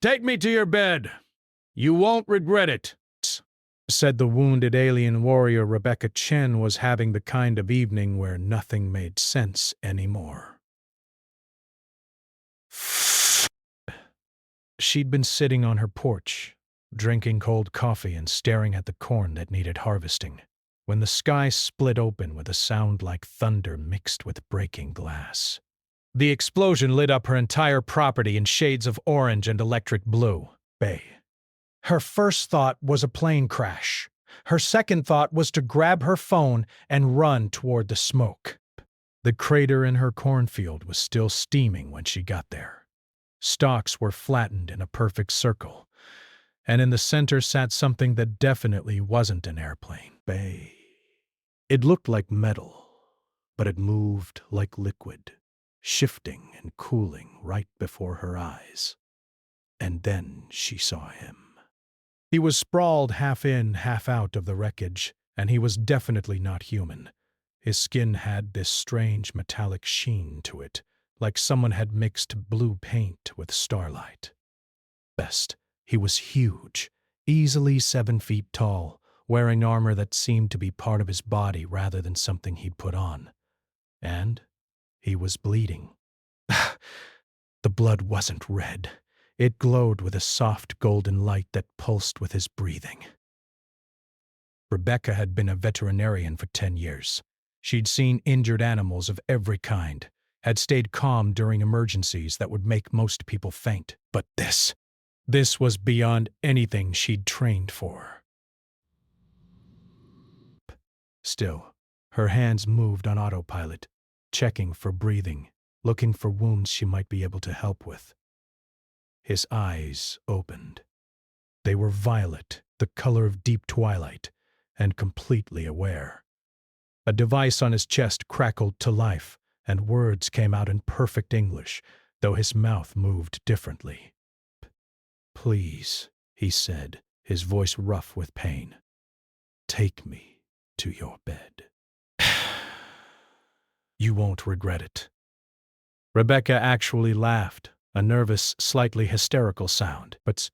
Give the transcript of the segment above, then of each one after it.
Take me to your bed. You won't regret it, said the wounded alien warrior. Rebecca Chen was having the kind of evening where nothing made sense anymore. She'd been sitting on her porch, drinking cold coffee and staring at the corn that needed harvesting, when the sky split open with a sound like thunder mixed with breaking glass. The explosion lit up her entire property in shades of orange and electric blue. Her first thought was a plane crash. Her second thought was to grab her phone and run toward the smoke. The crater in her cornfield was still steaming when she got there. Stalks were flattened in a perfect circle, and in the center sat something that definitely wasn't an airplane. It looked like metal, but it moved like liquid, shifting and cooling right before her eyes. And then she saw him. He was sprawled half in, half out of the wreckage, and he was definitely not human. His skin had this strange metallic sheen to it, like someone had mixed blue paint with starlight. Best, he was huge, easily 7 feet tall, wearing armor that seemed to be part of his body rather than something he'd put on. And he was bleeding. The blood wasn't red. It glowed with a soft golden light that pulsed with his breathing. Rebecca had been a veterinarian for 10 years. She'd seen injured animals of every kind, had stayed calm during emergencies that would make most people faint. But this was beyond anything she'd trained for. Still, her hands moved on autopilot, checking for breathing, looking for wounds she might be able to help with. His eyes opened. They were violet, the color of deep twilight, and completely aware. A device on his chest crackled to life, and words came out in perfect English, though his mouth moved differently. "Please," he said, his voice rough with pain. "Take me to your bed. You won't regret it." Rebecca actually laughed, a nervous, slightly hysterical sound. "But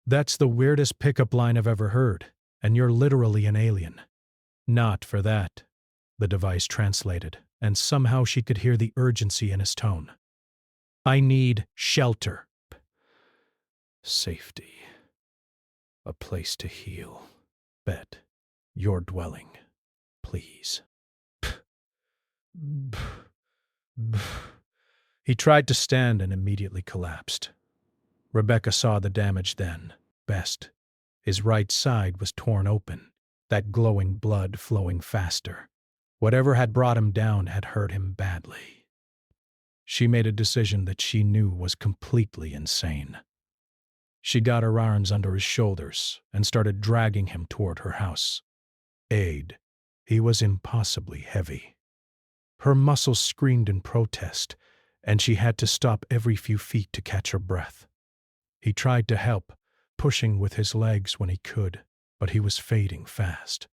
that's the weirdest pickup line I've ever heard, and you're literally an alien." "Not for that," the device translated, and somehow she could hear the urgency in his tone. "I need shelter. Safety. A place to heal. Bed. Your dwelling. Please." He tried to stand and immediately collapsed. Rebecca saw the damage then, best. His right side was torn open, that glowing blood flowing faster. Whatever had brought him down had hurt him badly. She made a decision that she knew was completely insane. She got her arms under his shoulders and started dragging him toward her house. He was impossibly heavy. Her muscles screamed in protest, and she had to stop every few feet to catch her breath. He tried to help, pushing with his legs when he could, but he was fading fast.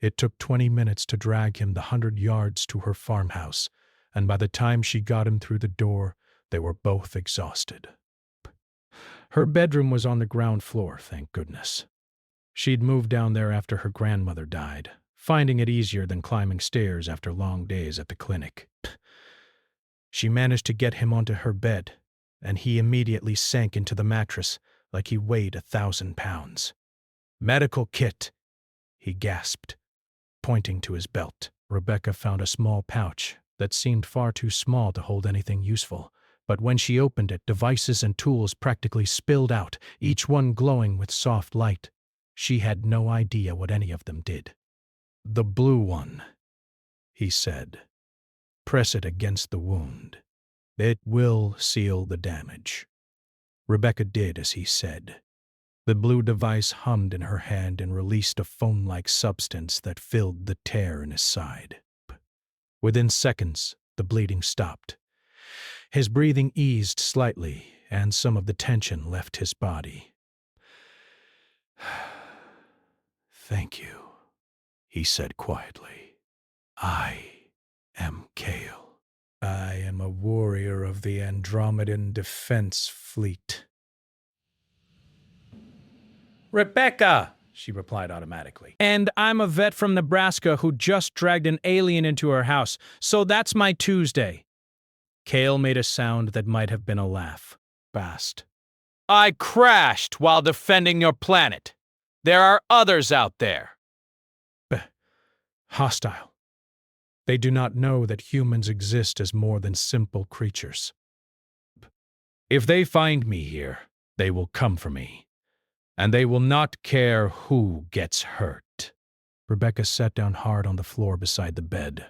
It took 20 minutes to drag him the 100 yards to her farmhouse, and by the time she got him through the door, they were both exhausted. Her bedroom was on the ground floor, thank goodness. She'd moved down there after her grandmother died, finding it easier than climbing stairs after long days at the clinic. She managed to get him onto her bed, and he immediately sank into the mattress like he weighed 1,000 pounds. "Medical kit," he gasped, pointing to his belt. Rebecca found a small pouch that seemed far too small to hold anything useful, but when she opened it, devices and tools practically spilled out, each one glowing with soft light. She had no idea what any of them did. "The blue one," he said. "Press it against the wound. It will seal the damage." Rebecca did as he said. The blue device hummed in her hand and released a foam-like substance that filled the tear in his side. Within seconds, the bleeding stopped. His breathing eased slightly, and some of the tension left his body. "Thank you," he said quietly. "I am Kale. I am a warrior of the Andromedan Defense Fleet." Rebecca, she replied automatically. And I'm a vet from Nebraska who just dragged an alien into her house, so that's my Tuesday. Kale made a sound that might have been a laugh. Fast. I crashed while defending your planet. There are others out there. Hostile. They do not know that humans exist as more than simple creatures. If they find me here, they will come for me, and they will not care who gets hurt. Rebecca sat down hard on the floor beside the bed.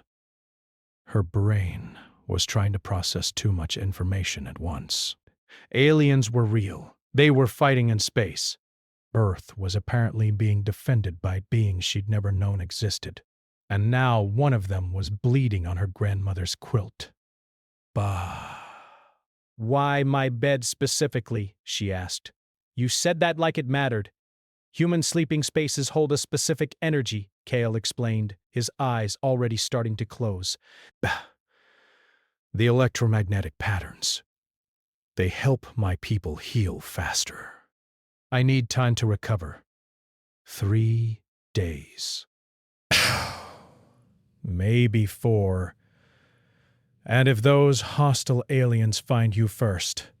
Her brain was trying to process too much information at once. Aliens were real. They were fighting in space. Earth was apparently being defended by beings she'd never known existed. And now one of them was bleeding on her grandmother's quilt. Bah. Why my bed specifically? She asked. You said that like it mattered. Human sleeping spaces hold a specific energy, Kale explained, his eyes already starting to close. Bah. The electromagnetic patterns. They help my people heal faster. I need time to recover. 3 days. Maybe 4. And if those hostile aliens find you first,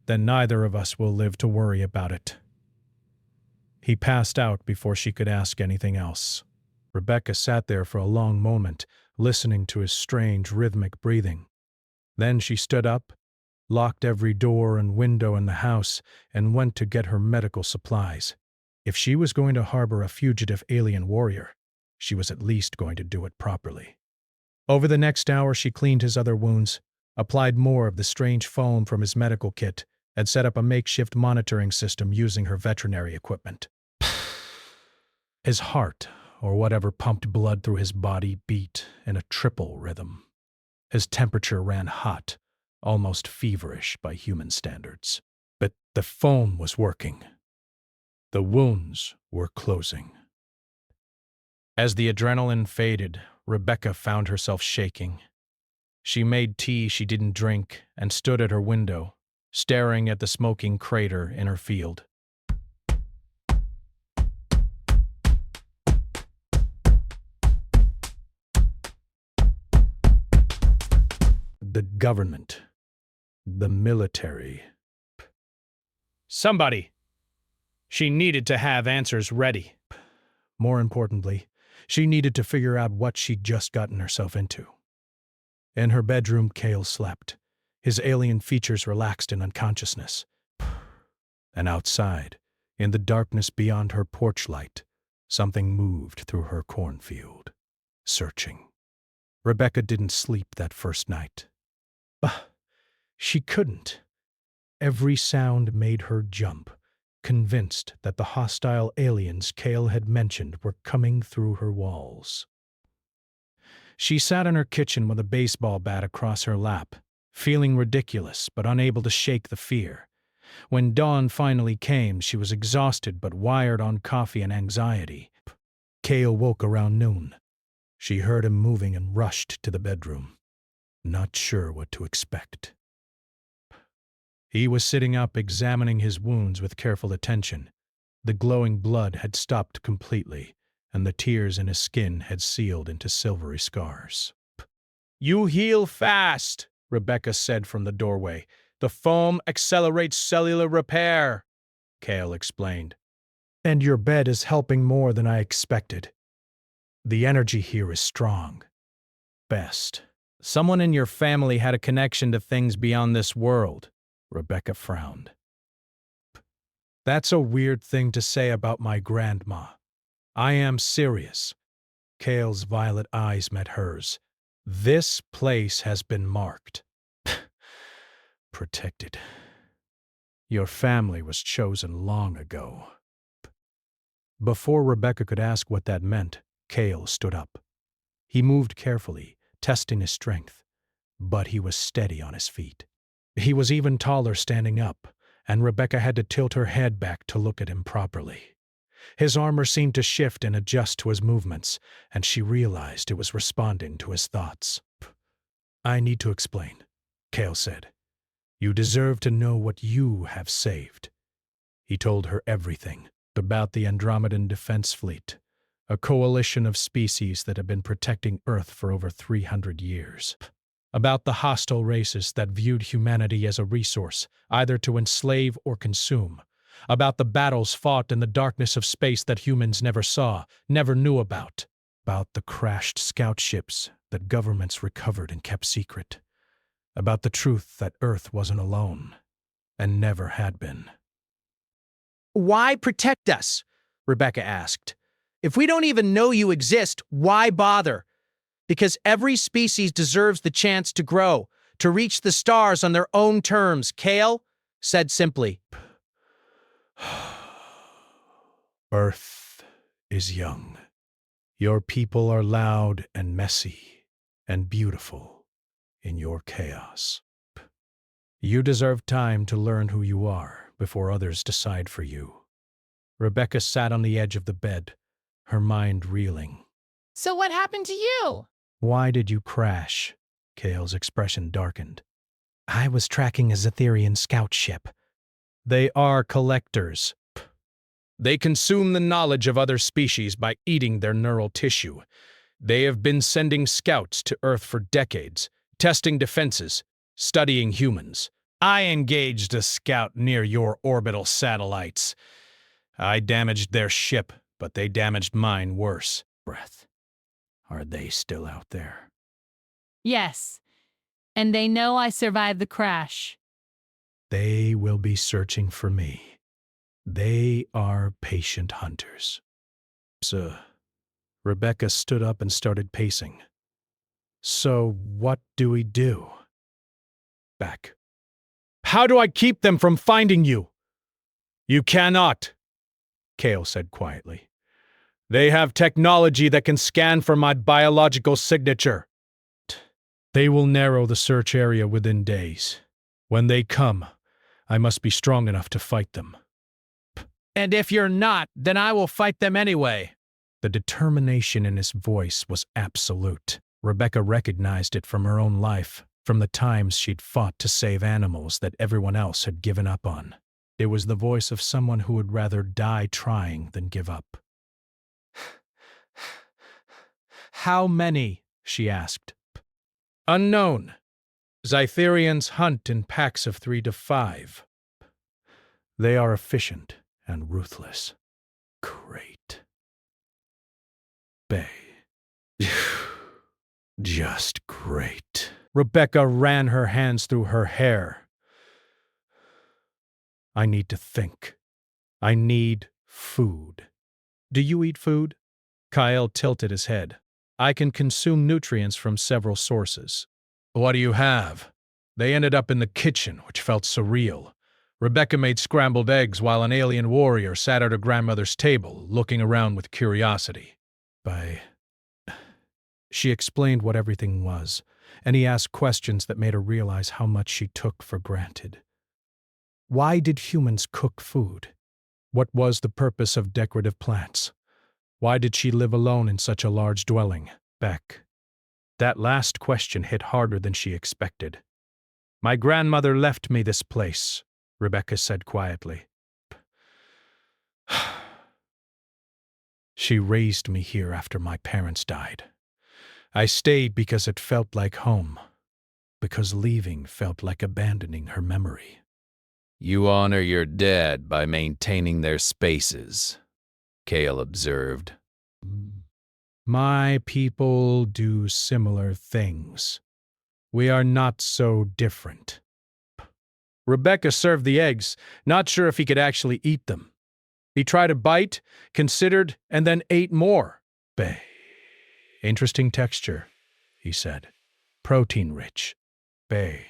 then neither of us will live to worry about it. He passed out before she could ask anything else. Rebecca sat there for a long moment, listening to his strange, rhythmic breathing. Then she stood up, locked every door and window in the house, and went to get her medical supplies. If she was going to harbor a fugitive alien warrior, she was at least going to do it properly. Over the next hour, she cleaned his other wounds, applied more of the strange foam from his medical kit, and set up a makeshift monitoring system using her veterinary equipment. His heart, or whatever pumped blood through his body, beat in a triple rhythm. His temperature ran hot, almost feverish by human standards. But the foam was working. The wounds were closing. As the adrenaline faded, Rebecca found herself shaking. She made tea she didn't drink and stood at her window, staring at the smoking crater in her field. The government. The military. Somebody. She needed to have answers ready. More importantly, she needed to figure out what she'd just gotten herself into. In her bedroom, Kale slept, his alien features relaxed in unconsciousness. And outside, in the darkness beyond her porch light, something moved through her cornfield, searching. Rebecca didn't sleep that first night. She couldn't. Every sound made her jump, convinced that the hostile aliens Kale had mentioned were coming through her walls. She sat in her kitchen with a baseball bat across her lap, feeling ridiculous but unable to shake the fear. When dawn finally came, she was exhausted but wired on coffee and anxiety. Kale woke around noon. She heard him moving and rushed to the bedroom, not sure what to expect. He was sitting up, examining his wounds with careful attention. The glowing blood had stopped completely, and the tears in his skin had sealed into silvery scars. You heal fast, Rebecca said from the doorway. The foam accelerates cellular repair, Kale explained. And your bed is helping more than I expected. The energy here is strong. Best. Someone in your family had a connection to things beyond this world. Rebecca frowned. That's a weird thing to say about my grandma. I am serious. Kale's violet eyes met hers. This place has been marked. Protected. Your family was chosen long ago. Before Rebecca could ask what that meant, Kale stood up. He moved carefully, testing his strength, but he was steady on his feet. He was even taller standing up, and Rebecca had to tilt her head back to look at him properly. His armor seemed to shift and adjust to his movements, and she realized it was responding to his thoughts. I need to explain, Kale said. You deserve to know what you have saved. He told her everything, About the Andromedan Defense Fleet, a coalition of species that have been protecting Earth for over 300 years. About the hostile races that viewed humanity as a resource, either to enslave or consume. About the battles fought in the darkness of space that humans never saw, never knew about. About the crashed scout ships that governments recovered and kept secret. About the truth that Earth wasn't alone, and never had been. Why protect us? Rebecca asked. If we don't even know you exist, why bother? Because every species deserves the chance to grow, to reach the stars on their own terms, Kale said simply. Earth is young. Your people are loud and messy and beautiful in your chaos. You deserve time to learn who you are before others decide for you. Rebecca sat on the edge of the bed, her mind reeling. So what happened to you? Why did you crash? Kale's expression darkened. I was tracking a Zetherian scout ship. They are collectors. They consume the knowledge of other species by eating their neural tissue. They have been sending scouts to Earth for decades, testing defenses, studying humans. I engaged a scout near your orbital satellites. I damaged their ship, but they damaged mine worse. Breath. Are they still out there? Yes. And they know I survived the crash. They will be searching for me. They are patient hunters. So, Rebecca stood up and started pacing. So, what do we do? Back. How do I keep them from finding you? You cannot, Kale said quietly. They have technology that can scan for my biological signature. They will narrow the search area within days. When they come, I must be strong enough to fight them. And if you're not, then I will fight them anyway. The determination in his voice was absolute. Rebecca recognized it from her own life, from the times she'd fought to save animals that everyone else had given up on. It was the voice of someone who would rather die trying than give up. How many? She asked. Unknown. Zytherians hunt in packs of 3 to 5. They are efficient and ruthless. Great. Bay. Just great. Rebecca ran her hands through her hair. I need to think. I need food. Do you eat food? Kyle tilted his head. I can consume nutrients from several sources. What do you have? They ended up in the kitchen, which felt surreal. Rebecca made scrambled eggs while an alien warrior sat at her grandmother's table, looking around with curiosity. She explained what everything was, and he asked questions that made her realize how much she took for granted. Why did humans cook food? What was the purpose of decorative plants? Why did she live alone in such a large dwelling? Beck. That last question hit harder than she expected. My grandmother left me this place, Rebecca said quietly. She raised me here after my parents died. I stayed because it felt like home, because leaving felt like abandoning her memory. You honor your dead by maintaining their spaces, Kale observed. My people do similar things. We are not so different. Rebecca served the eggs, not sure if he could actually eat them. He tried a bite, considered, and then ate more. Interesting texture, he said. Protein-rich. They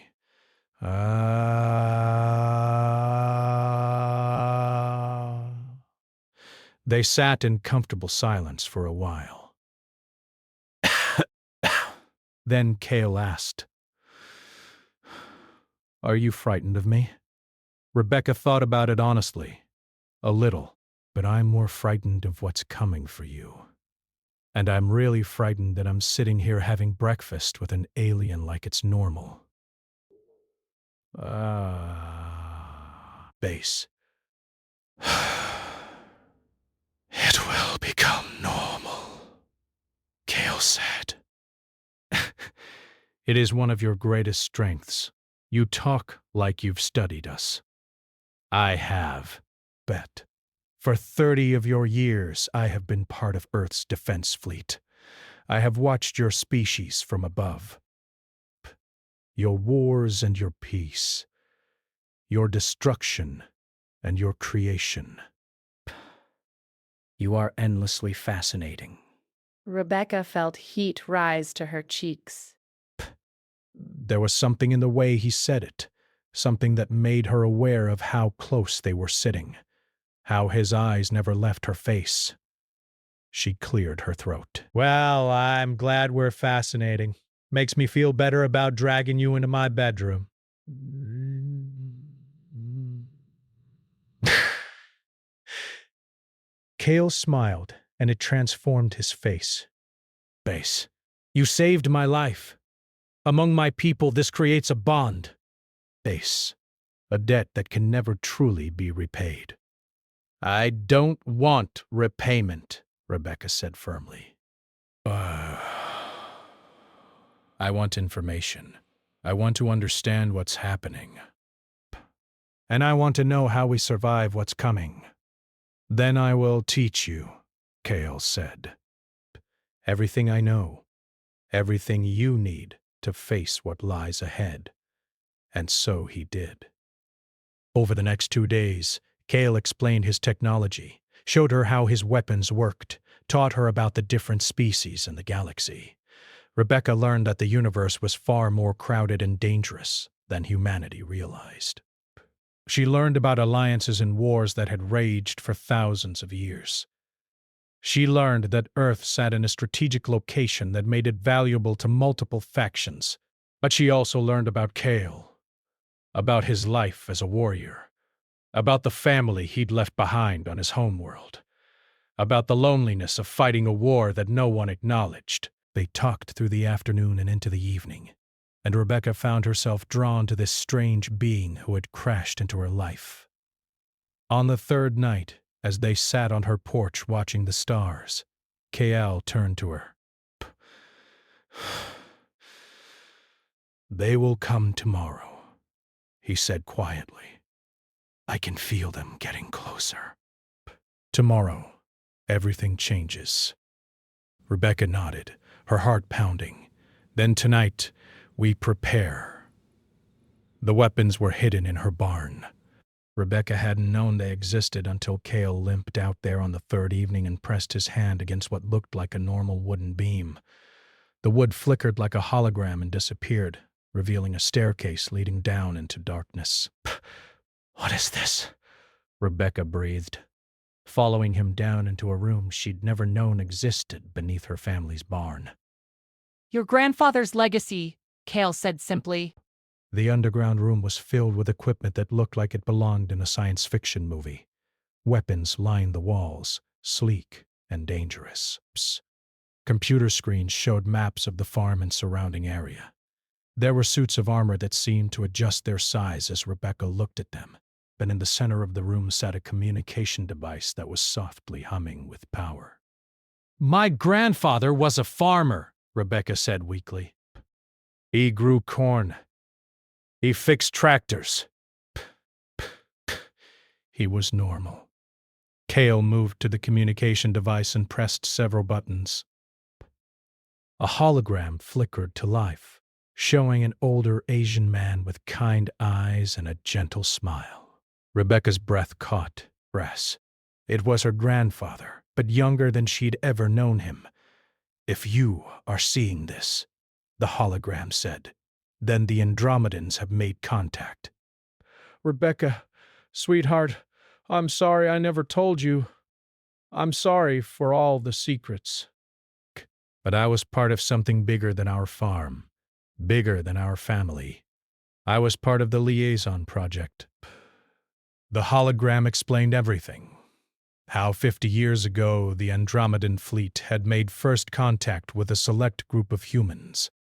sat in comfortable silence for a while. Then Kale asked, Are you frightened of me? Rebecca thought about it honestly. A little, but I'm more frightened of what's coming for you. And I'm really frightened that I'm sitting here having breakfast with an alien like it's normal. Base. It will become normal, Kale said. It is one of your greatest strengths. You talk like you've studied us. I have, Bet. For 30 of your years, I have been part of Earth's defense fleet. I have watched your species from above. Your wars and your peace. Your destruction and your creation. You are endlessly fascinating. Rebecca felt heat rise to her cheeks. There was something in the way he said it, something that made her aware of how close they were sitting, how his eyes never left her face. She cleared her throat. Well, I'm glad we're fascinating. Makes me feel better about dragging you into my bedroom. Kale smiled, and it transformed his face. Base, you saved my life. Among my people, this creates a bond. Base, a debt that can never truly be repaid. I don't want repayment, Rebecca said firmly. I want information. I want to understand what's happening. And I want to know how we survive what's coming. Then I will teach you, Kale said. Everything I know, everything you need to face what lies ahead. And so he did. Over the next 2 days, Kale explained his technology, showed her how his weapons worked, taught her about the different species in the galaxy. Rebecca learned that the universe was far more crowded and dangerous than humanity realized. She learned about alliances and wars that had raged for thousands of years. She learned that Earth sat in a strategic location that made it valuable to multiple factions. But she also learned about Kale, about his life as a warrior, about the family he'd left behind on his homeworld, about the loneliness of fighting a war that no one acknowledged. They talked through the afternoon and into the evening, and Rebecca found herself drawn to this strange being who had crashed into her life. On the third night, as they sat on her porch watching the stars, Kale turned to her. They will come tomorrow, he said quietly. I can feel them getting closer. Tomorrow, everything changes. Rebecca nodded, her heart pounding. Then tonight, we prepare. The weapons were hidden in her barn. Rebecca hadn't known they existed until Kale limped out there on the third evening and pressed his hand against what looked like a normal wooden beam. The wood flickered like a hologram and disappeared, revealing a staircase leading down into darkness. What is this? Rebecca breathed, following him down into a room she'd never known existed beneath her family's barn. Your grandfather's legacy, Kale said simply. The underground room was filled with equipment that looked like it belonged in a science fiction movie. Weapons lined the walls, sleek and dangerous. Computer screens showed maps of the farm and surrounding area. There were suits of armor that seemed to adjust their size as Rebecca looked at them, but in the center of the room sat a communication device that was softly humming with power. My grandfather was a farmer, Rebecca said weakly. He grew corn. He fixed tractors. He was normal. Kale moved to the communication device and pressed several buttons. A hologram flickered to life, showing an older Asian man with kind eyes and a gentle smile. Rebecca's breath caught. It was her grandfather, but younger than she'd ever known him. If you are seeing this, the hologram said, then the Andromedans have made contact. Rebecca, sweetheart, I'm sorry I never told you. I'm sorry for all the secrets. But I was part of something bigger than our farm, bigger than our family. I was part of the Liaison Project. The hologram explained everything. How 50 years ago the Andromedan fleet had made first contact with a select group of humans.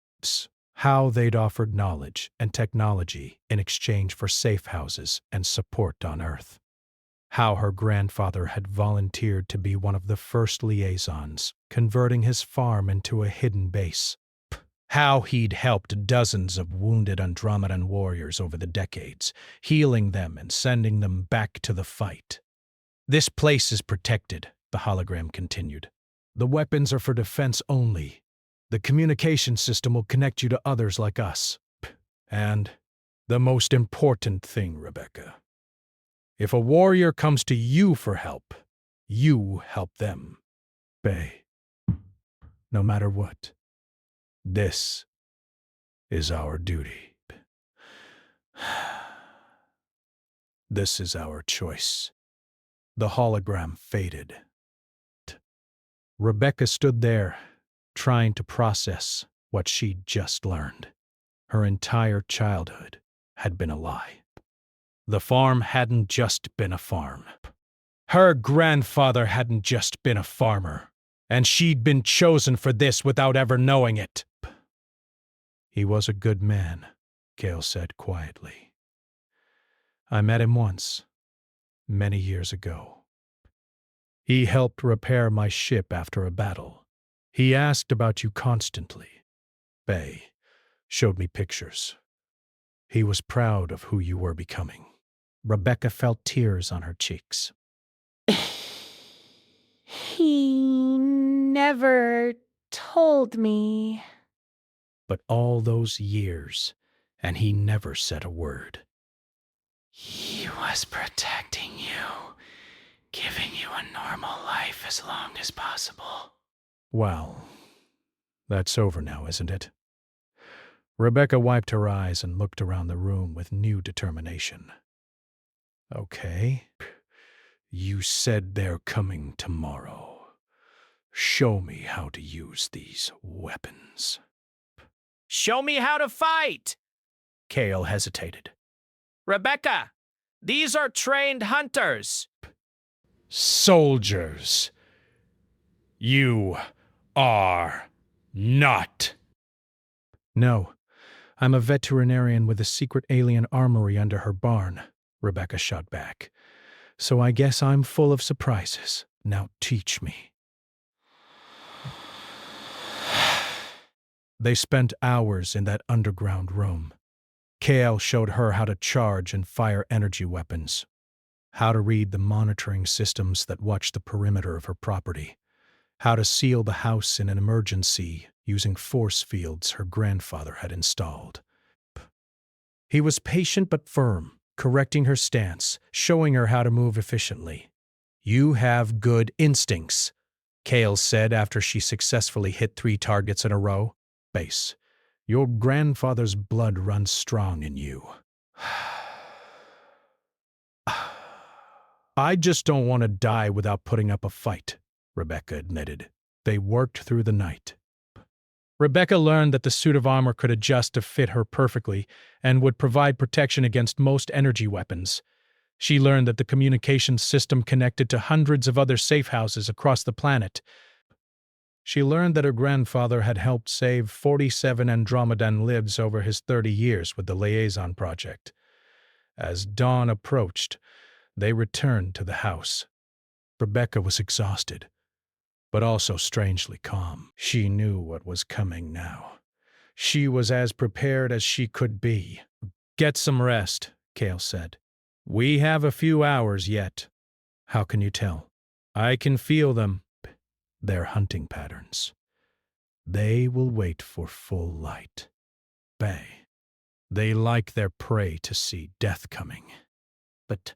How they'd offered knowledge and technology in exchange for safe houses and support on Earth. how her grandfather had volunteered to be one of the first liaisons, converting his farm into a hidden base. How he'd helped dozens of wounded Andromedan warriors over the decades, healing them and sending them back to the fight. "This place is protected," the hologram continued. "The weapons are for defense only. The communication system will connect you to others like us. And the most important thing, Rebecca, if a warrior comes to you for help, you help them. Bay, no matter what, this is our duty. This is our choice." The hologram faded. Rebecca stood there, trying to process what she'd just learned. Her entire childhood had been a lie. The farm hadn't just been a farm. Her grandfather hadn't just been a farmer, and she'd been chosen for this without ever knowing it. "He was a good man," Cale said quietly. "I met him once, many years ago. He helped repair my ship after a battle. He asked about you constantly. Bay showed me pictures. He was proud of who you were becoming." Rebecca felt tears on her cheeks. He never told me. But all those years, and he never said a word. He was protecting you, giving you a normal life as long as possible. Well, that's over now, isn't it? Rebecca wiped her eyes and looked around the room with new determination. "Okay. You said they're coming tomorrow. Show me how to use these weapons." "Show me how to fight!" Cale hesitated. "Rebecca, these are trained hunters." "Soldiers. You are not." "No, I'm a veterinarian with a secret alien armory under her barn," Rebecca shot back. "So I guess I'm full of surprises. Now teach me." They spent hours in that underground room. Cale showed her how to charge and fire energy weapons, how to read the monitoring systems that watch the perimeter of her property, how to seal the house in an emergency using force fields her grandfather had installed. He was patient but firm, correcting her stance, showing her how to move efficiently. "You have good instincts," Cale said after she successfully hit 3 targets in a row. "Base, your grandfather's blood runs strong in you." "I just don't want to die without putting up a fight," Rebecca admitted. They worked through the night. Rebecca learned that the suit of armor could adjust to fit her perfectly and would provide protection against most energy weapons. She learned that the communications system connected to hundreds of other safe houses across the planet. She learned that her grandfather had helped save 47 Andromedan lives over his 30 years with the Liaison Project. As dawn approached, they returned to the house. Rebecca was exhausted, but also strangely calm. She knew what was coming now. She was as prepared as she could be. "Get some rest," Cale said. "We have a few hours yet." "How can you tell?" "I can feel them. Their hunting patterns. They will wait for full light. Bay. They like their prey to see death coming." "But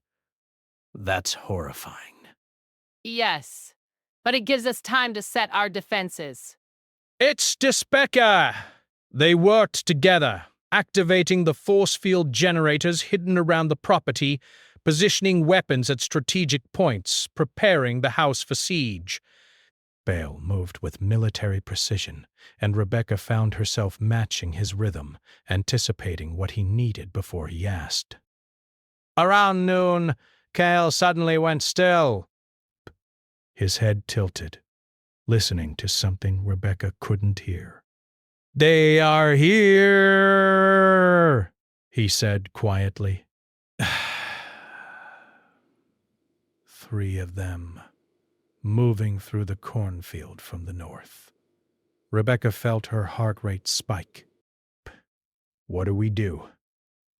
that's horrifying." Yes, but it gives us time to set our defenses. "It's Despeka!" They worked together, activating the force field generators hidden around the property, positioning weapons at strategic points, preparing the house for siege. Bale moved with military precision, and Rebecca found herself matching his rhythm, anticipating what he needed before he asked. Around noon, Cale suddenly went still. His head tilted, listening to something Rebecca couldn't hear. "They are here," he said quietly. 3 of them, moving through the cornfield from the north. Rebecca felt her heart rate spike. What do?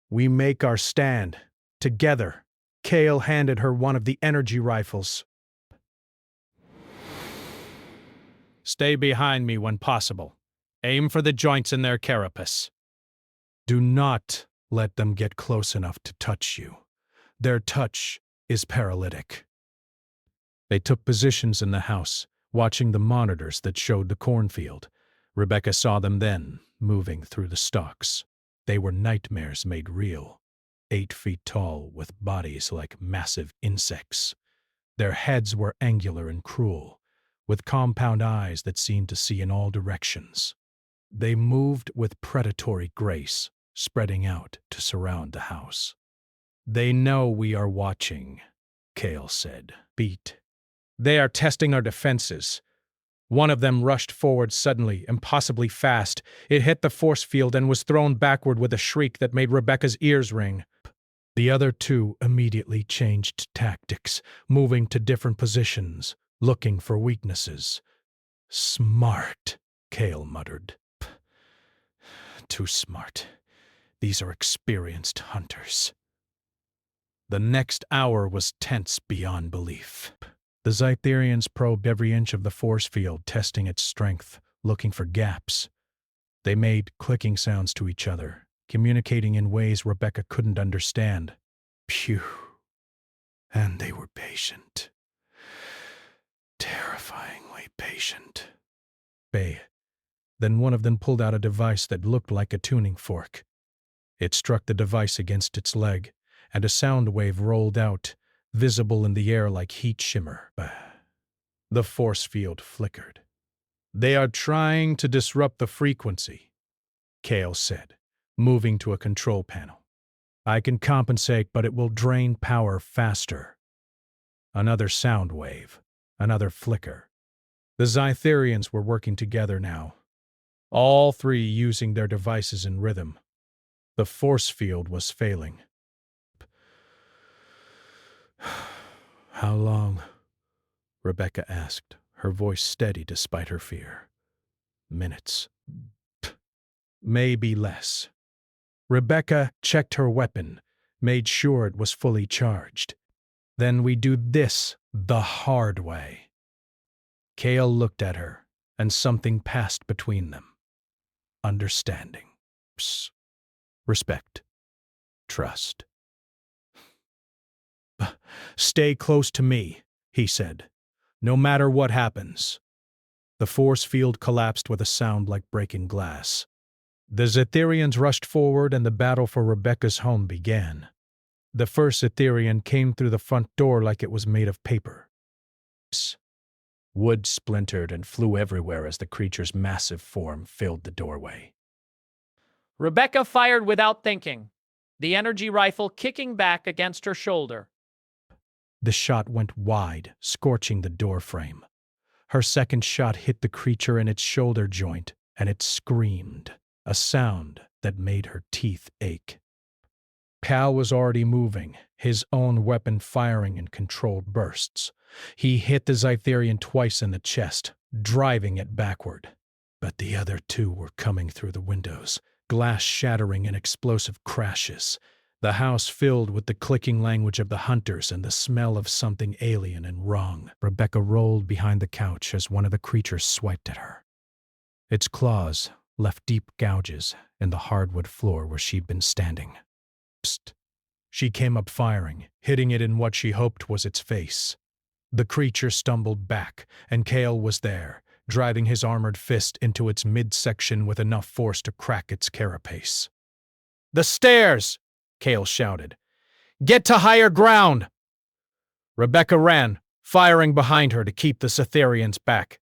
We make our stand. Together. Cale handed her one of the energy rifles. Stay behind me when possible. Aim for the joints in their carapace. Do not let them get close enough to touch you. Their touch is paralytic. They took positions in the house, watching the monitors that showed the cornfield. Rebecca saw them then, moving through the stalks. They were nightmares made real, 8 feet tall with bodies like massive insects. Their heads were angular and cruel, with compound eyes that seemed to see in all directions. They moved with predatory grace, spreading out to surround the house. They know we are watching, Cale said. Beat. They are testing our defenses. One of them rushed forward suddenly, impossibly fast. It hit the force field and was thrown backward with a shriek that made Rebecca's ears ring. The other 2 immediately changed tactics, moving to different positions, looking for weaknesses. Smart, Cale muttered. Too smart. These are experienced hunters. The next hour was tense beyond belief. The Zytherians probed every inch of the force field, testing its strength, looking for gaps. They made clicking sounds to each other, communicating in ways Rebecca couldn't understand. Phew. And they were patient. Terrifyingly patient. Then one of them pulled out a device that looked like a tuning fork. It struck the device against its leg, and a sound wave rolled out, visible in the air like heat shimmer. The force field flickered. They are trying to disrupt the frequency, Cale said, moving to a control panel. I can compensate, but it will drain power faster. Another sound wave, another flicker. The Zytherians were working together now, all 3 using their devices in rhythm. The force field was failing. How long? Rebecca asked, her voice steady despite her fear. Minutes. Maybe less. Rebecca checked her weapon, made sure it was fully charged. Then we do this the hard way. Cale looked at her, and something passed between them. Understanding. Respect. Trust. Stay close to me, he said. No matter what happens. The force field collapsed with a sound like breaking glass. The Zytherians rushed forward and the battle for Rebecca's home began. The first Zytherian came through the front door like it was made of paper. Wood splintered and flew everywhere as the creature's massive form filled the doorway. Rebecca fired without thinking, the energy rifle kicking back against her shoulder. The shot went wide, scorching the doorframe. Her second shot hit the creature in its shoulder joint, and it screamed, a sound that made her teeth ache. Cal was already moving, his own weapon firing in controlled bursts. He hit the Zytherian twice in the chest, driving it backward. But the other 2 were coming through the windows, glass shattering in explosive crashes. The house filled with the clicking language of the hunters and the smell of something alien and wrong. Rebecca rolled behind the couch as one of the creatures swiped at her. Its claws left deep gouges in the hardwood floor where she'd been standing. Psst. She came up firing, hitting it in what she hoped was its face. The creature stumbled back, and Cale was there, driving his armored fist into its midsection with enough force to crack its carapace. "The stairs!" Cale shouted. "Get to higher ground!" Rebecca ran, firing behind her to keep the Cytherians back.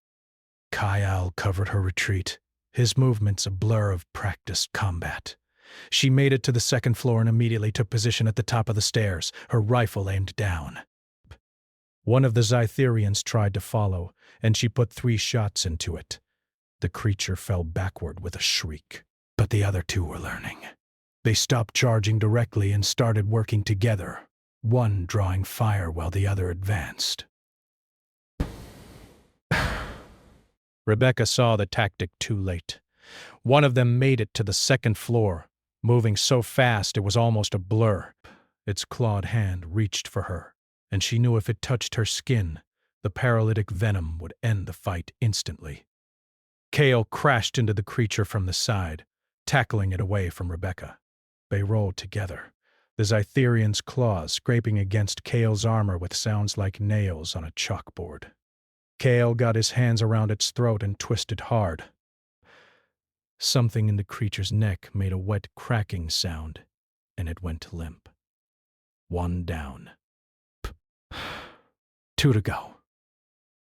Kyle covered her retreat, his movements a blur of practiced combat. She made it to the second floor and immediately took position at the top of the stairs, her rifle aimed down. One of the Zytherians tried to follow, and she put 3 shots into it. The creature fell backward with a shriek, but the other 2 were learning. They stopped charging directly and started working together, one drawing fire while the other advanced. Rebecca saw the tactic too late. One of them made it to the second floor, moving so fast it was almost a blur. Its clawed hand reached for her, and she knew if it touched her skin, the paralytic venom would end the fight instantly. Kale crashed into the creature from the side, tackling it away from Rebecca. They rolled together, the Zytherian's claws scraping against Kale's armor with sounds like nails on a chalkboard. Kale got his hands around its throat and twisted hard. Something in the creature's neck made a wet cracking sound, and it went limp. One down. 2 to go.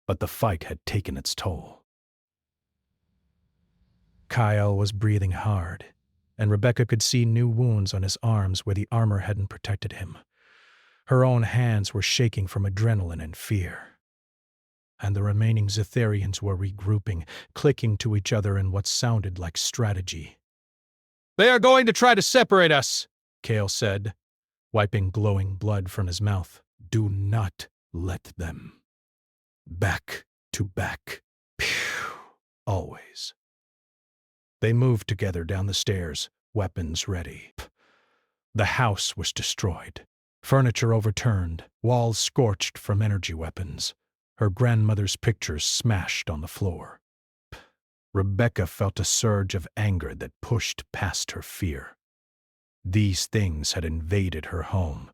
But the fight had taken its toll. Kyle was breathing hard, and Rebecca could see new wounds on his arms where the armor hadn't protected him. Her own hands were shaking from adrenaline and fear. And the remaining Zytherians were regrouping, clicking to each other in what sounded like strategy. "They are going to try to separate us," Kale said, wiping glowing blood from his mouth. "Do not let them. Back to back. Pew. Always." They moved together down the stairs, weapons ready. The house was destroyed, furniture overturned, walls scorched from energy weapons. Her grandmother's pictures smashed on the floor. Rebecca felt a surge of anger that pushed past her fear. These things had invaded her home,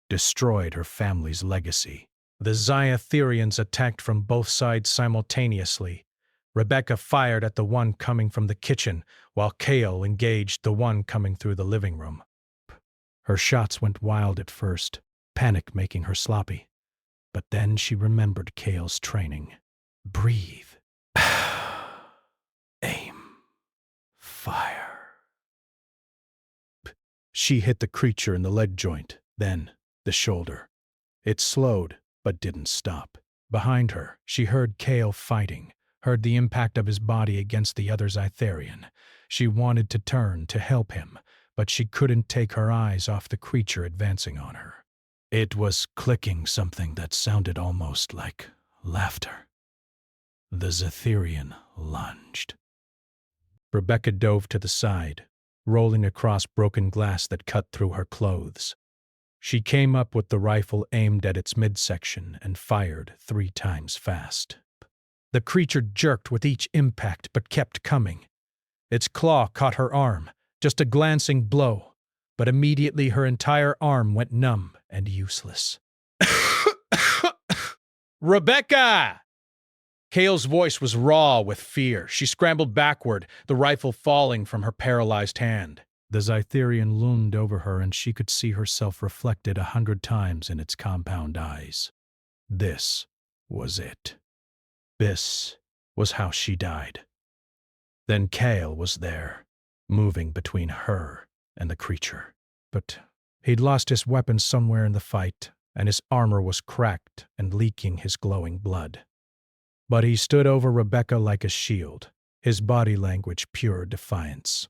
destroyed her family's legacy. The Zytherians attacked from both sides simultaneously. Rebecca fired at the one coming from the kitchen, while Kale engaged the one coming through the living room. Her shots went wild at first, panic making her sloppy. But then she remembered Kale's training. Breathe. Aim. Fire. She hit the creature in the leg joint, then the shoulder. It slowed, but didn't stop. Behind her, she heard Kale fighting, heard the impact of his body against the other Zytherian. She wanted to turn to help him, but she couldn't take her eyes off the creature advancing on her. It was clicking something that sounded almost like laughter. The Zytherian lunged. Rebecca dove to the side, rolling across broken glass that cut through her clothes. She came up with the rifle aimed at its midsection and fired 3 times fast. The creature jerked with each impact but kept coming. Its claw caught her arm, just a glancing blow, but immediately her entire arm went numb and useless. "Rebecca!" Kale's voice was raw with fear. She scrambled backward, the rifle falling from her paralyzed hand. The Zytherian loomed over her, and she could see herself reflected 100 times in its compound eyes. This was it. This was how she died. Then Kale was there, moving between her and the creature. But he'd lost his weapon somewhere in the fight, and his armor was cracked and leaking his glowing blood. But he stood over Rebecca like a shield, his body language pure defiance.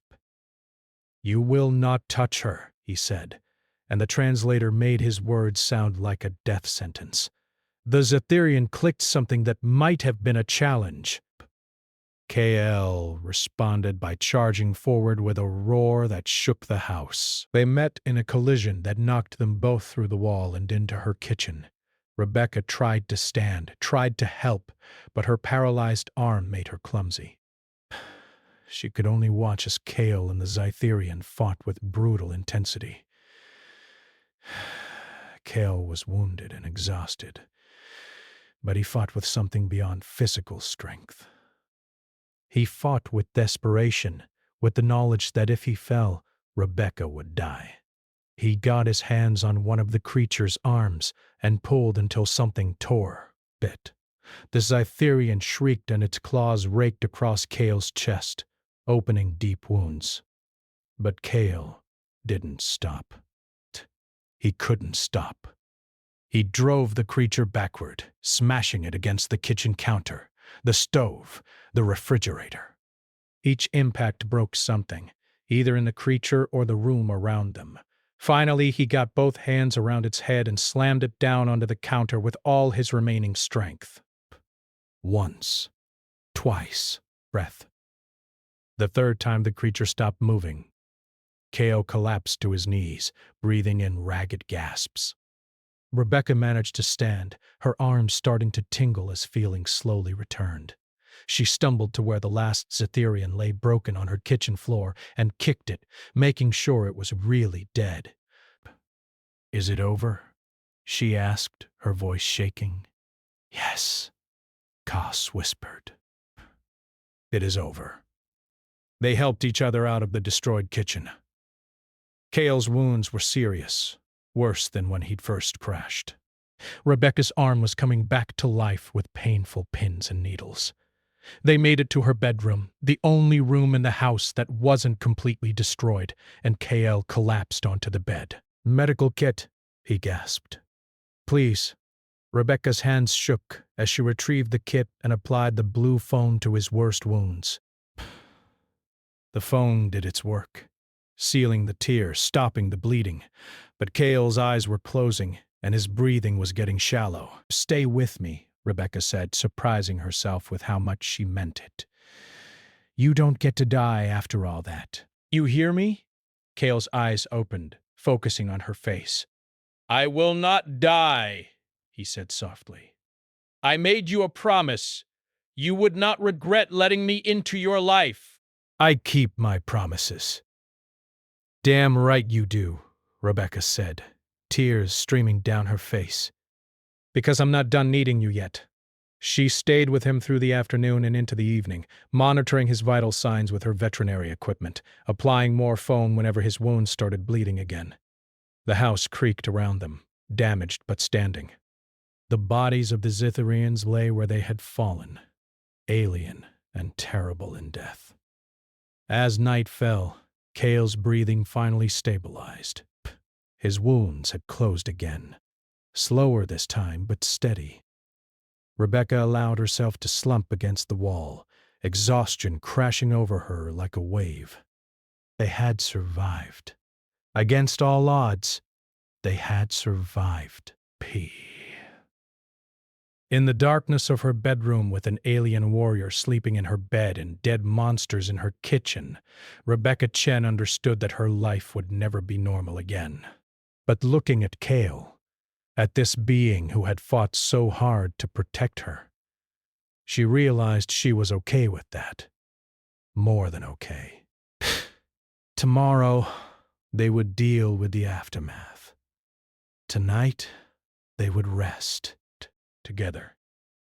"You will not touch her," he said, and the translator made his words sound like a death sentence. The Zytherian clicked something that might have been a challenge. KL responded by charging forward with a roar that shook the house. They met in a collision that knocked them both through the wall and into her kitchen. Rebecca tried to stand, tried to help, but her paralyzed arm made her clumsy. She could only watch as Kale and the Zytherian fought with brutal intensity. Kale was wounded and exhausted, but he fought with something beyond physical strength. He fought with desperation, with the knowledge that if he fell, Rebecca would die. He got his hands on one of the creature's arms and pulled until something tore, bit. The Zytherian shrieked and its claws raked across Kale's chest, opening deep wounds. But Kale didn't stop. He couldn't stop. He drove the creature backward, smashing it against the kitchen counter, the stove, the refrigerator. Each impact broke something, either in the creature or the room around them. Finally, he got both hands around its head and slammed it down onto the counter with all his remaining strength. Once. Twice. Breath. The third time the creature stopped moving. Ko collapsed to his knees, breathing in ragged gasps. Rebecca managed to stand, her arms starting to tingle as feeling slowly returned. She stumbled to where the last Zetherian lay broken on her kitchen floor and kicked it, making sure it was really dead. "Is it over?" she asked, her voice shaking. "Yes," Koss whispered. "It is over." They helped each other out of the destroyed kitchen. Kale's wounds were serious, worse than when he'd first crashed. Rebecca's arm was coming back to life with painful pins and needles. They made it to her bedroom, the only room in the house that wasn't completely destroyed, and KL collapsed onto the bed. "Medical kit," he gasped. "Please." Rebecca's hands shook as she retrieved the kit and applied the blue foam to his worst wounds. The foam did its work, sealing the tears, stopping the bleeding, but Kale's eyes were closing and his breathing was getting shallow. "Stay with me," Rebecca said, surprising herself with how much she meant it. "You don't get to die after all that. You hear me?" Kale's eyes opened, focusing on her face. "I will not die," he said softly. "I made you a promise. You would not regret letting me into your life." "I keep my promises." "Damn right you do," Rebecca said, tears streaming down her face. "Because I'm not done needing you yet." She stayed with him through the afternoon and into the evening, monitoring his vital signs with her veterinary equipment, applying more foam whenever his wounds started bleeding again. The house creaked around them, damaged but standing. The bodies of the Zitherians lay where they had fallen, alien and terrible in death. As night fell, Kale's breathing finally stabilized. His wounds had closed again, slower this time but steady. Rebecca allowed herself to slump against the wall, exhaustion crashing over her like a wave. They had survived. Against all odds, they had survived. In the darkness of her bedroom with an alien warrior sleeping in her bed and dead monsters in her kitchen, Rebecca Chen understood that her life would never be normal again. But looking at Kale, at this being who had fought so hard to protect her, she realized she was okay with that. More than okay. Tomorrow, they would deal with the aftermath. Tonight, they would rest together.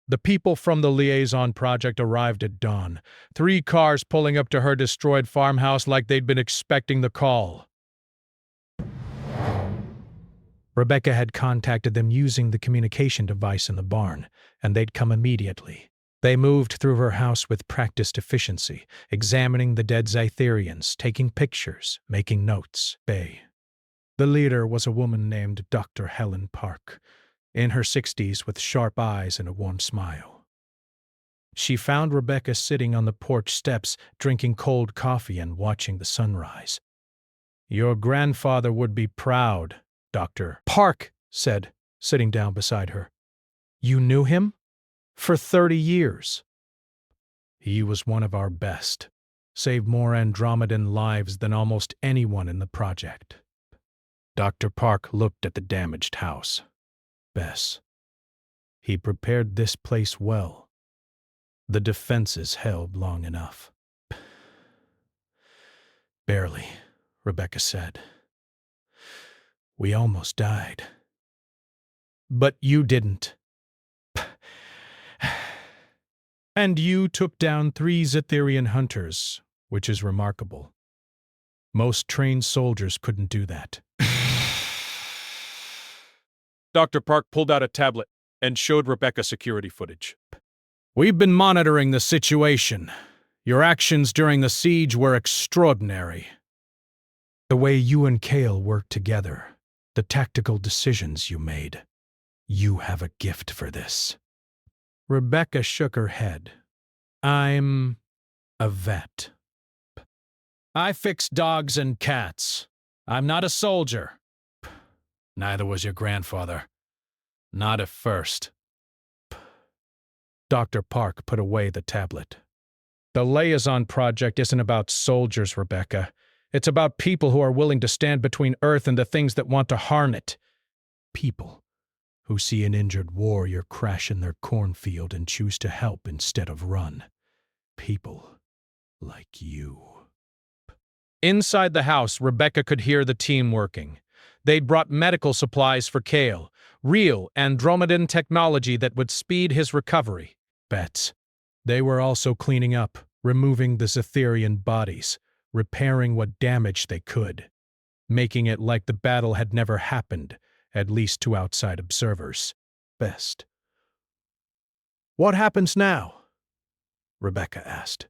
The people from the Liaison Project arrived at dawn, 3 cars pulling up to her destroyed farmhouse like they'd been expecting the call. Rebecca had contacted them using the communication device in the barn, and they'd come immediately. They moved through her house with practiced efficiency, examining the dead Zytherians, taking pictures, making notes. The leader was a woman named Dr. Helen Park, in her 60s with sharp eyes and a warm smile. She found Rebecca sitting on the porch steps, drinking cold coffee and watching the sunrise. "Your grandfather would be proud," Dr. Park said, sitting down beside her. "You knew him? For 30 years. He was one of our best, saved more Andromedan lives than almost anyone in the project." Dr. Park looked at the damaged house. Bess. He prepared this place well. The defenses held long enough. "Barely," Rebecca said. "We almost died." "But you didn't. And you took down 3 Zetherian hunters, which is remarkable. Most trained soldiers couldn't do that." Dr. Park pulled out a tablet and showed Rebecca security footage. "We've been monitoring the situation. Your actions during the siege were extraordinary. The way you and Kale worked together, the tactical decisions you made. You have a gift for this." Rebecca shook her head. "I'm a vet. I fix dogs and cats. I'm not a soldier. Neither was your grandfather. Not at first. Dr. Park put away the tablet. The liaison project isn't about soldiers, Rebecca. It's about people who are willing to stand between Earth and the things that want to harm it. People who see an injured warrior crash in their cornfield and choose to help instead of run. People like you. Inside the house, Rebecca could hear the team working. They'd brought medical supplies for Kale, real Andromedan technology that would speed his recovery. Bets. They were also cleaning up, removing the Zetherian bodies, repairing what damage they could, making it like the battle had never happened, at least to outside observers. Best. What happens now? Rebecca asked.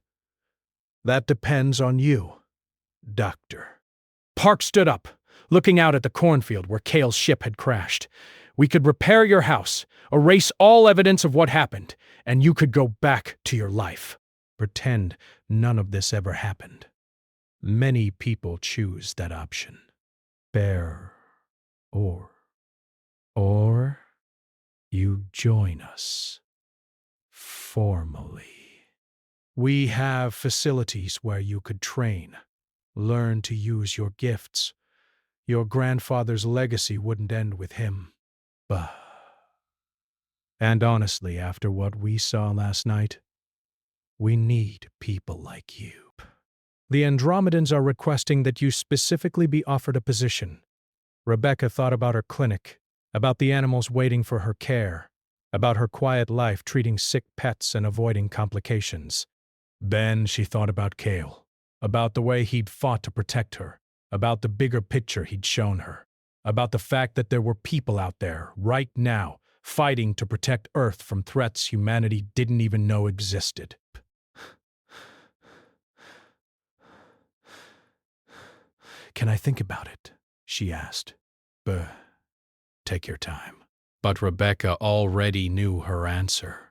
That depends on you, Doctor. Park stood up, looking out at the cornfield where Kale's ship had crashed. We could repair your house, erase all evidence of what happened, and you could go back to your life. Pretend none of this ever happened. Many people choose that option. Bear or you join us formally. We have facilities where you could train, learn to use your gifts. Your grandfather's legacy wouldn't end with him. And honestly, after what we saw last night, we need people like you. The Andromedans are requesting that you specifically be offered a position. Rebecca thought about her clinic, about the animals waiting for her care, about her quiet life treating sick pets and avoiding complications. Then she thought about Kale, about the way he'd fought to protect her, about the bigger picture he'd shown her, about the fact that there were people out there, right now, fighting to protect Earth from threats humanity didn't even know existed. Can I think about it? She asked. Take your time. But Rebecca already knew her answer.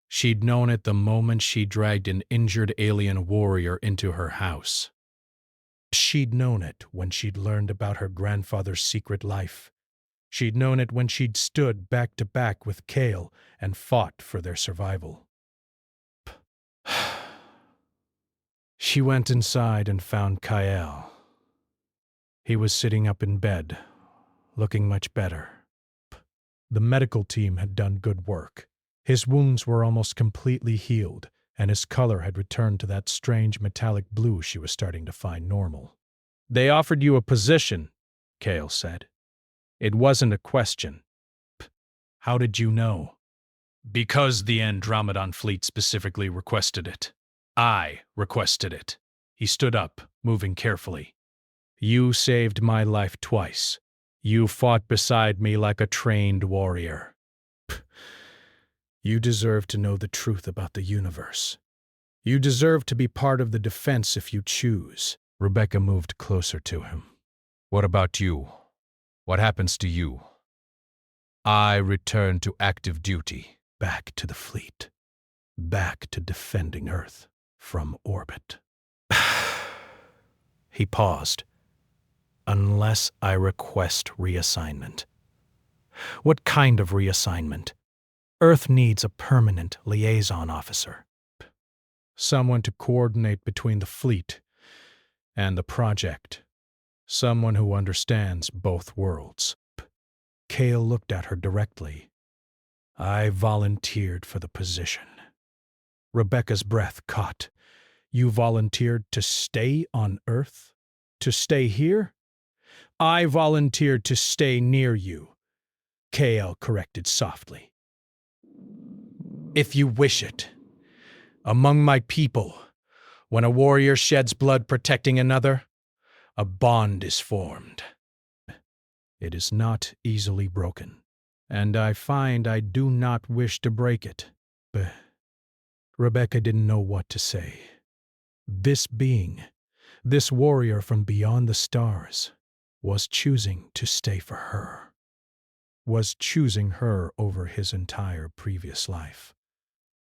She'd known it the moment she dragged an injured alien warrior into her house. She'd known it when she'd learned about her grandfather's secret life. She'd known it when she'd stood back to back with Kale and fought for their survival. She went inside and found Kyle. He was sitting up in bed, looking much better. The medical team had done good work. His wounds were almost completely healed, and his color had returned to that strange metallic blue she was starting to find normal. They offered you a position, Kale said. It wasn't a question. How did you know? Because the Andromedan fleet specifically requested it. I requested it. He stood up, moving carefully. You saved my life twice. You fought beside me like a trained warrior. You deserve to know the truth about the universe. You deserve to be part of the defense if you choose. Rebecca moved closer to him. What about you? What happens to you? I return to active duty. Back to the fleet. Back to defending Earth from orbit. He paused. Unless I request reassignment. What kind of reassignment? Earth needs a permanent liaison officer. Someone to coordinate between the fleet and the project. Someone who understands both worlds. Kale looked at her directly. I volunteered for the position. Rebecca's breath caught. You volunteered to stay on Earth? To stay here? I volunteered to stay near you, Kale corrected softly. If you wish it. Among my people, when a warrior sheds blood protecting another, a bond is formed. It is not easily broken, and I find I do not wish to break it. But Rebecca didn't know what to say. This being, this warrior from beyond the stars, was choosing to stay for her, was choosing her over his entire previous life.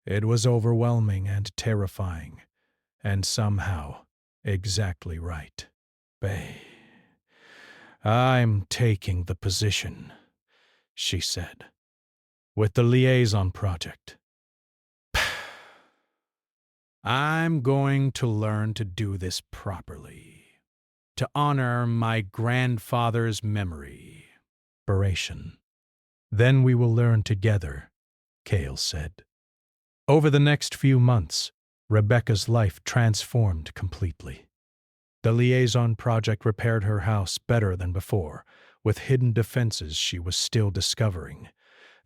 It was overwhelming and terrifying, and somehow exactly right. I'm taking the position, she said, with the liaison project. I'm going to learn to do this properly, to honor my grandfather's memory. Inspiration. Then we will learn together, Cale said. Over the next few months, Rebecca's life transformed completely. The liaison project repaired her house better than before, with hidden defenses she was still discovering.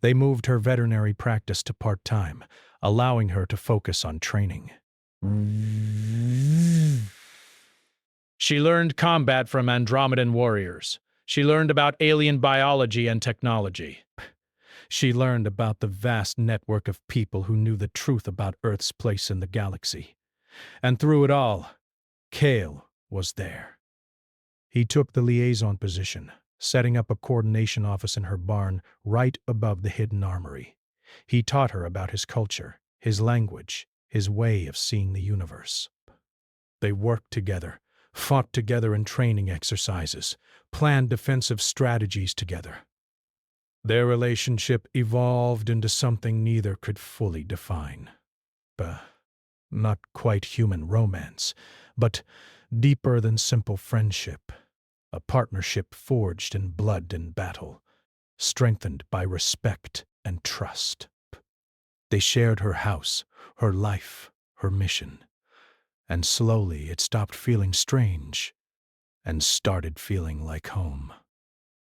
They moved her veterinary practice to part-time, allowing her to focus on training. She learned combat from Andromedan warriors. She learned about alien biology and technology. She learned about the vast network of people who knew the truth about Earth's place in the galaxy. And through it all, Cale was there. He took the liaison position, setting up a coordination office in her barn right above the hidden armory. He taught her about his culture, his language, his way of seeing the universe. They worked together, fought together in training exercises, planned defensive strategies together. Their relationship evolved into something neither could fully define. Not quite human romance, but deeper than simple friendship. A partnership forged in blood and battle, strengthened by respect and trust. They shared her house, her life, her mission. And slowly it stopped feeling strange and started feeling like home.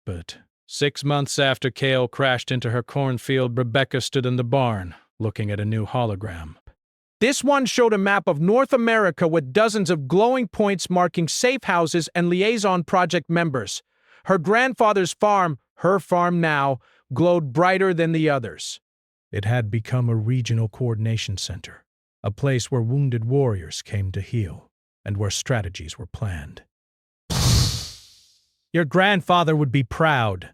But 6 months after Cale crashed into her cornfield, Rebecca stood in the barn, looking at a new hologram. This one showed a map of North America with dozens of glowing points marking safe houses and liaison project members. Her grandfather's farm, her farm now, glowed brighter than the others. It had become a regional coordination center, a place where wounded warriors came to heal and where strategies were planned. Your grandfather would be proud,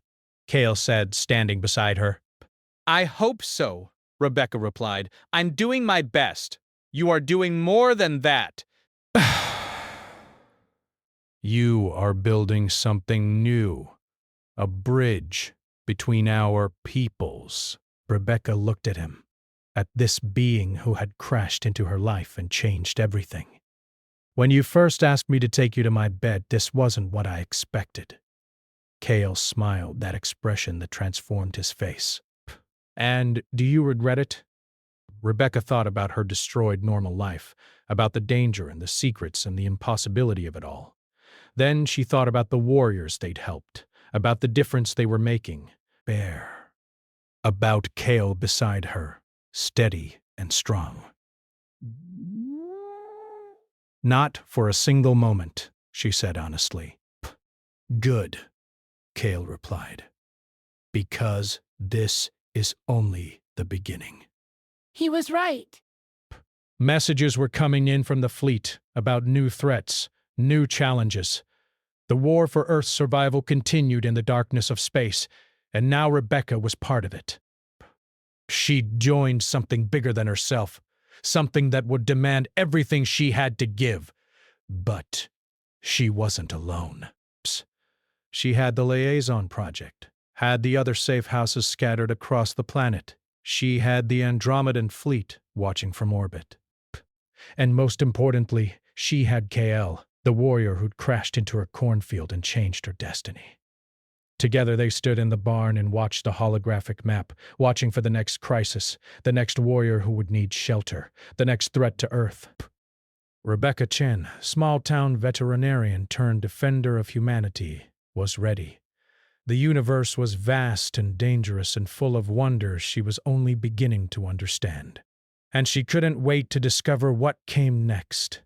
Cale said, standing beside her. I hope so, Rebecca replied. I'm doing my best. You are doing more than that. You are building something new, a bridge between our peoples. Rebecca looked at him, at this being who had crashed into her life and changed everything. When you first asked me to take you to my bed, this wasn't what I expected. Cale smiled, that expression that transformed his face. And do you regret it? Rebecca thought about her destroyed normal life, about the danger and the secrets and the impossibility of it all. Then she thought about the warriors they'd helped, about the difference they were making. About Cale beside her, steady and strong. Not for a single moment, she said honestly. Good, Cale replied. Because this is only the beginning. He was right. Messages were coming in from the fleet about new threats, new challenges. The war for Earth's survival continued in the darkness of space, and now Rebecca was part of it. She'd joined something bigger than herself, something that would demand everything she had to give. But she wasn't alone. She had the liaison project, had the other safe houses scattered across the planet. She had the Andromedan fleet watching from orbit. And most importantly, she had Cale, the warrior who'd crashed into her cornfield and changed her destiny. Together they stood in the barn and watched the holographic map, watching for the next crisis, the next warrior who would need shelter, the next threat to Earth. Rebecca Chen, small-town veterinarian turned defender of humanity, was ready. The universe was vast and dangerous and full of wonders she was only beginning to understand. And she couldn't wait to discover what came next.